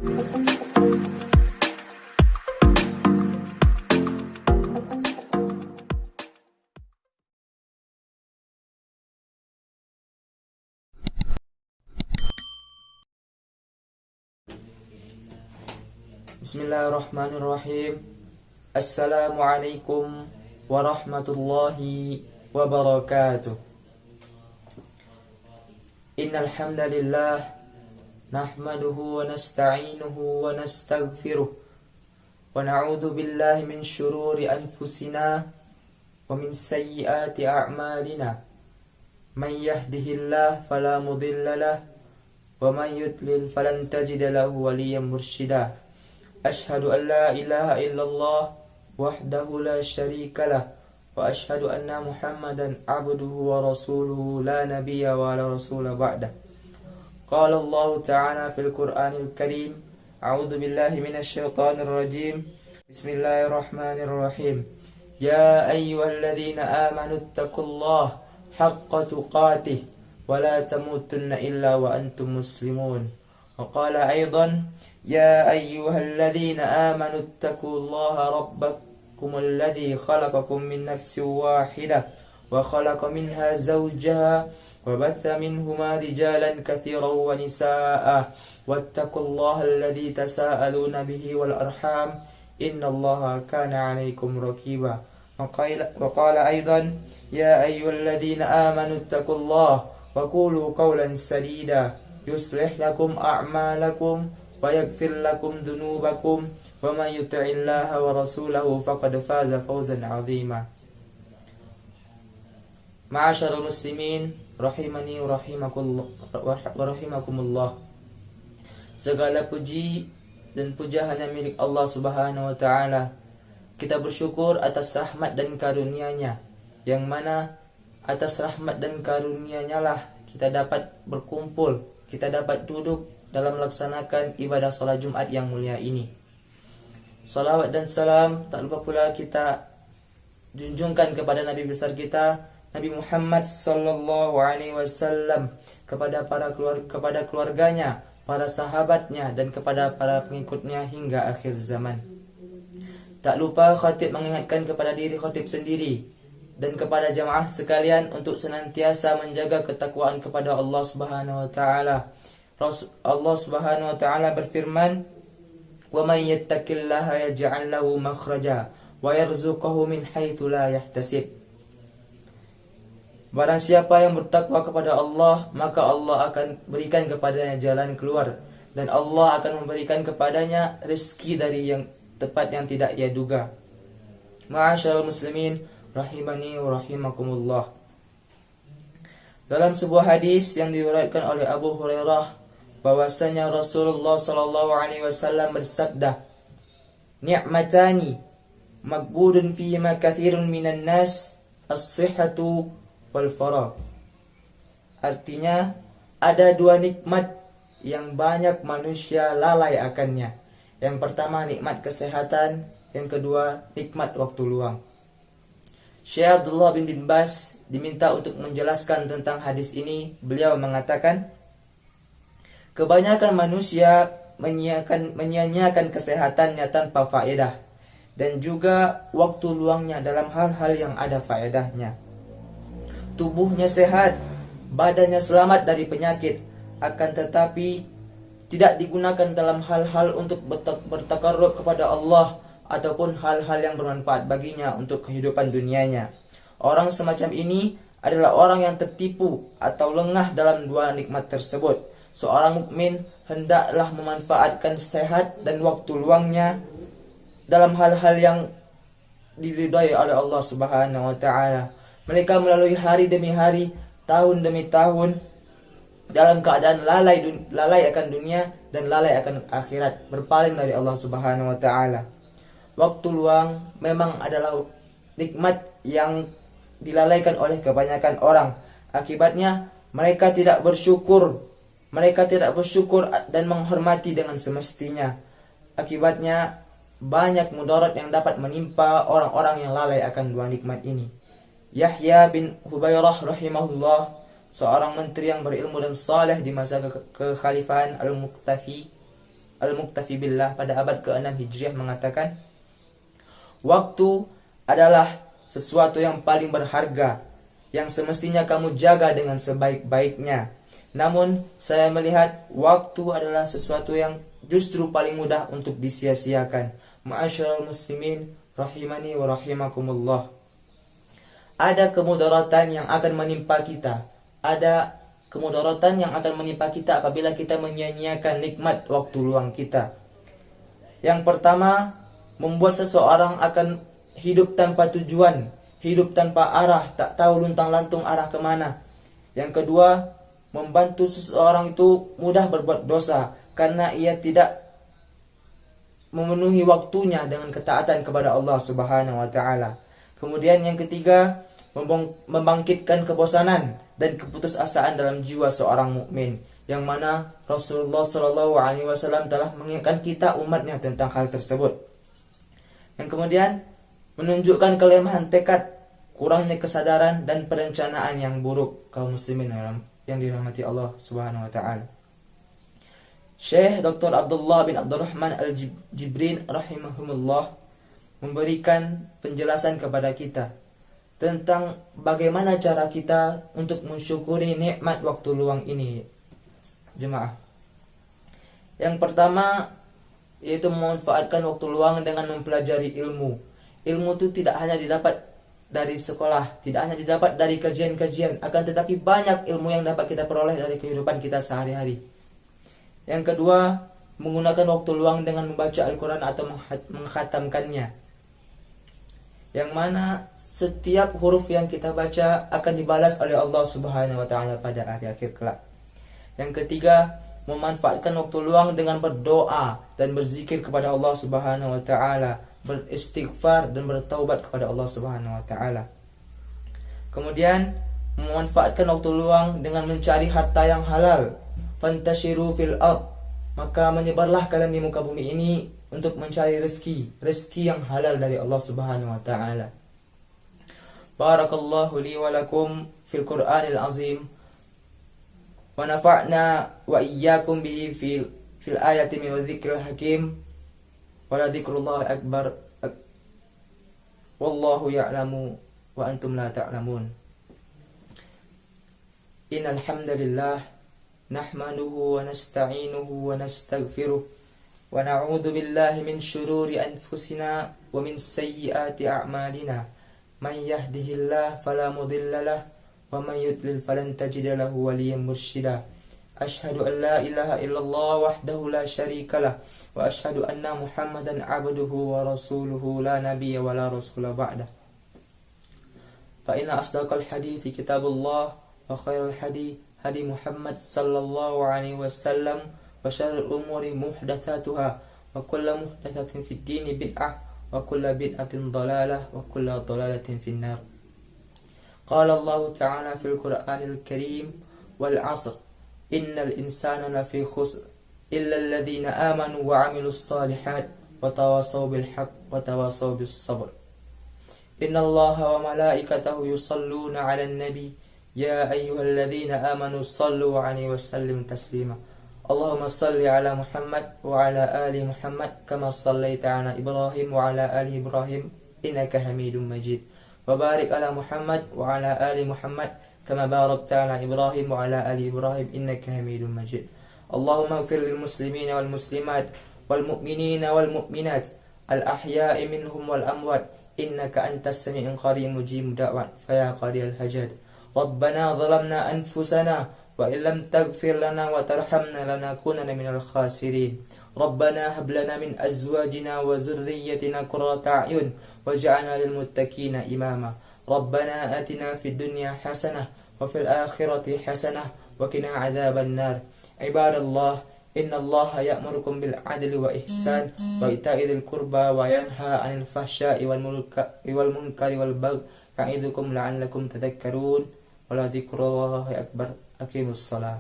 Bismillahirrahmanirrahim. Assalamualaikum warahmatullahi wabarakatuh. Innal hamdalillah nahmaduhu wa nasta'inuhu wa nastaghfiruh wa na'udzu billahi min shururi anfusina wa min sayyiati a'malina. Man yahdihillahu fala mudilla lahu wa man yudlil falan tajida lahu waliyyan mursyida. Ashhadu an la ilaha illallah wahdahu la syarika lah wa ashhadu anna Muhammadan abduhu wa rasuluhu la nabiyya wa la rasula ba'dah. Qala Allah ta'ala fil Qur'anil Karim, a'udzu billahi minasy syaithanir rajim. Bismillahirrahmanirrahim. Ya ayyuhalladzina amanu taqullaha haqqa tuqatih wa la tamutunna illa wa antum muslimun. Wa qala aidan يا أيها الذين آمنوا اتقوا الله ربكم الذي خلقكم من نفس واحدة وخلق منها زوجها وبث منهما رجالا كثيرا ونساء واتقوا الله الذي تساءلون به والأرحام إن الله كان عليكم رقيبا. وقال أيضا يا أيها الذين آمنوا اتقوا الله وقولوا قولا سديدا يصلح لكم أعمالكم ويغفر لكم ذنوبكم ومن يطع الله ورسوله فقد فاز فوزا عظيما. Ma'asyiral muslimin rahimani wa rahimakumullah. Segala puji dan puja hanya milik Allah Subhanahu wa taala. Kita bersyukur atas rahmat dan karunia-Nya, yang mana atas rahmat dan karunia-Nya lah kita dapat berkumpul, kita dapat duduk dalam melaksanakan ibadah salat Jumat yang mulia ini. Salawat dan salam tak lupa pula kita junjungkan kepada Nabi besar kita, Nabi Muhammad sallallahu alaihi wasallam, kepada keluarganya, para sahabatnya, dan kepada para pengikutnya hingga akhir zaman. Tak lupa khatib mengingatkan kepada diri khatib sendiri dan kepada jamaah sekalian untuk senantiasa menjaga ketakwaan kepada Allah Subhanahu wa taala. Allah Subhanahu wa taala berfirman, "Wa may yattaqillaha yaj'al lahu makhraja wa yarzuqhu min haitsu la yahtasib." Barang siapa yang bertakwa kepada Allah, maka Allah akan berikan kepadanya jalan keluar, dan Allah akan memberikan kepadanya rezeki dari yang tepat yang tidak ia duga. Ma'asyiral muslimin rahimani wa rahimakumullah. Dalam sebuah hadis yang diriwayatkan oleh Abu Hurairah, bahwasanya Rasulullah sallallahu alaihi wasallam bersabda, "Ni'matani maghbudun fihima katsirun minan nas, as-sihhatu wal faragh." Artinya, ada dua nikmat yang banyak manusia lalai akannya. Yang pertama nikmat kesehatan, yang kedua nikmat waktu luang. Syekh Abdullah bin Bas diminta untuk menjelaskan tentang hadis ini. Beliau mengatakan, kebanyakan manusia menyia-nyiakan kesehatannya tanpa faedah, dan juga waktu luangnya dalam hal-hal yang ada faedahnya. Tubuhnya sehat, badannya selamat dari penyakit, akan tetapi tidak digunakan dalam hal-hal untuk bertakarrub kepada Allah ataupun hal-hal yang bermanfaat baginya untuk kehidupan dunianya. Orang semacam ini adalah orang yang tertipu atau lengah dalam dua nikmat tersebut. Seorang mukmin hendaklah memanfaatkan sehat dan waktu luangnya dalam hal-hal yang diridhai oleh Allah Subhanahu wa taala. Mereka melalui hari demi hari, tahun demi tahun dalam keadaan lalai akan dunia dan lalai akan akhirat, berpaling dari Allah Subhanahu wa taala. Waktu luang memang adalah nikmat yang dilalaikan oleh kebanyakan orang. Akibatnya mereka tidak bersyukur dan menghormati dengan semestinya. Akibatnya banyak mudarat yang dapat menimpa orang-orang yang lalai akan dua nikmat ini. Yahya bin Hubairah rahimahullah, seorang menteri yang berilmu dan saleh di masa kekhalifahan Al-Muqtafi Al-Muktafi Billah pada abad ke-6 Hijriah mengatakan, waktu adalah sesuatu yang paling berharga, yang semestinya kamu jaga dengan sebaik-baiknya. Namun, saya melihat waktu adalah sesuatu yang justru paling mudah untuk disia-siakan. Ma'asyiral muslimin, rahimani wa rahimakumullah. Ada kemudaratan yang akan menimpa kita. Ada kemudaratan yang akan menimpa kita apabila kita menyia-nyiakan nikmat waktu luang kita. Yang pertama, membuat seseorang akan hidup tanpa tujuan, hidup tanpa arah, tak tahu luntang-lantung arah kemana. Yang kedua, membantu seseorang itu mudah berbuat dosa karena ia tidak memenuhi waktunya dengan ketaatan kepada Allah Subhanahu wa taala. Kemudian yang ketiga, membangkitkan kebosanan dan keputusasaan dalam jiwa seorang mukmin, yang mana Rasulullah Shallallahu alaihi wasallam telah mengingatkan kita umatnya tentang hal tersebut. Yang kemudian menunjukkan kelemahan tekad, kurangnya kesadaran dan perencanaan yang buruk kaum muslimin yang dirahmati Allah Subhanahu wa taala. Syekh Dr. Abdullah bin Abdurrahman Al-Jibrin rahimahumullah memberikan penjelasan kepada kita tentang bagaimana cara kita untuk mensyukuri nikmat waktu luang ini, jemaah. Yang pertama yaitu memanfaatkan waktu luang dengan mempelajari ilmu. Ilmu itu tidak hanya didapat dari sekolah, tidak hanya didapat dari kajian-kajian, akan tetapi banyak ilmu yang dapat kita peroleh dari kehidupan kita sehari-hari. Yang kedua, menggunakan waktu luang dengan membaca Al-Quran atau mengkhatamkannya, yang mana setiap huruf yang kita baca akan dibalas oleh Allah Subhanahu wa taala pada hari akhir kelak. Yang ketiga, memanfaatkan waktu luang dengan berdoa dan berzikir kepada Allah Subhanahu wa taala, beristighfar dan bertaubat kepada Allah Subhanahu wa taala. Kemudian memanfaatkan waktu luang dengan mencari harta yang halal. Fantashiru fil ard, maka menyebarlah kalian di muka bumi ini untuk mencari rezeki yang halal dari Allah Subhanahu wa taala. Barakallahu li wa lakum fil Qur'anil azim wa nafa'na wa iyyakum bihi fil ayati min dzikril hakim. Wala dzikrullah akbar. Wallahu ya'lamu wa antum la ta'lamun. Innal hamdalillah nahmaduhu wa nasta'inuhu wa nastaghfiruh wa na'udzu billahi min shururi anfusina wa min sayyiati a'malina. Man yahdihillahu fala mudilla lahu wa man yudlil falan tajida lahu waliyyan mursyida. Asyhadu an la ilaha illallah wahdahu la syarika lah wa asyhadu anna Muhammadan abduhu wa rasuluhu la nabiyya wa la rasula ba'dah. Fa inna asdaqal hadithi kitabullah wa khairal hadi Muhammad sallallahu alaihi wasallam wa syarrul umuri muhdatsatuha wa kullu muhdatsatin fid dini bid'ah wa kullu bid'atin dhalalah wa kullu dhalalatin fin nar. Qala Allah ta'ala fil Qur'anil Karim wal 'asr innal insana lafi khusr illa alladhina amanu wa 'amilus shalihat wa tawasaw bil haqq wa tawasaw bis sabr. Innallaha wa malaikatahu yusalluna 'alan nabi ya ayyuhalladzina amanu sallu 'alaihi wa sallimu taslima. Allahumma salli 'ala Muhammad wa 'ala ali Muhammad kama shallaita 'ala Ibrahim wa 'ala ali Ibrahim innaka Hamidum Majid. Wa barik 'ala Muhammad wa 'ala ali Muhammad kama barakta 'ala Ibrahim wa 'ala ali Ibrahim innaka Hamidum Majid. Allahumma ighfir lil muslimina wal muslimat wal mu'minina wal mu'minat al ahya'i minhum wal amwat innaka antas sami'un qarib mujib da'wat fa ya qadiyal hajat. Rabbana zalamna anfusana wa illam taghfir lana wa tarhamna lanakunanna minal khasirin. Rabbana hab lana min azwajina wa dhurriyyatina qurrata a'yun waj'alna lil muttaqina imama. Rabbana atina fid dunya hasanah wa fil akhirati hasanah wa qina adzaban nar. Ibadallah, innallaha ya'murukum bil 'adli wa ihsan wa ita'i dzil qurba wa yanha 'anil fahsya'i wal munkari wal baghi ya'idukum la'allakum tadhakkarun. Wala dzikrullahi akbar. Aqimus shalah.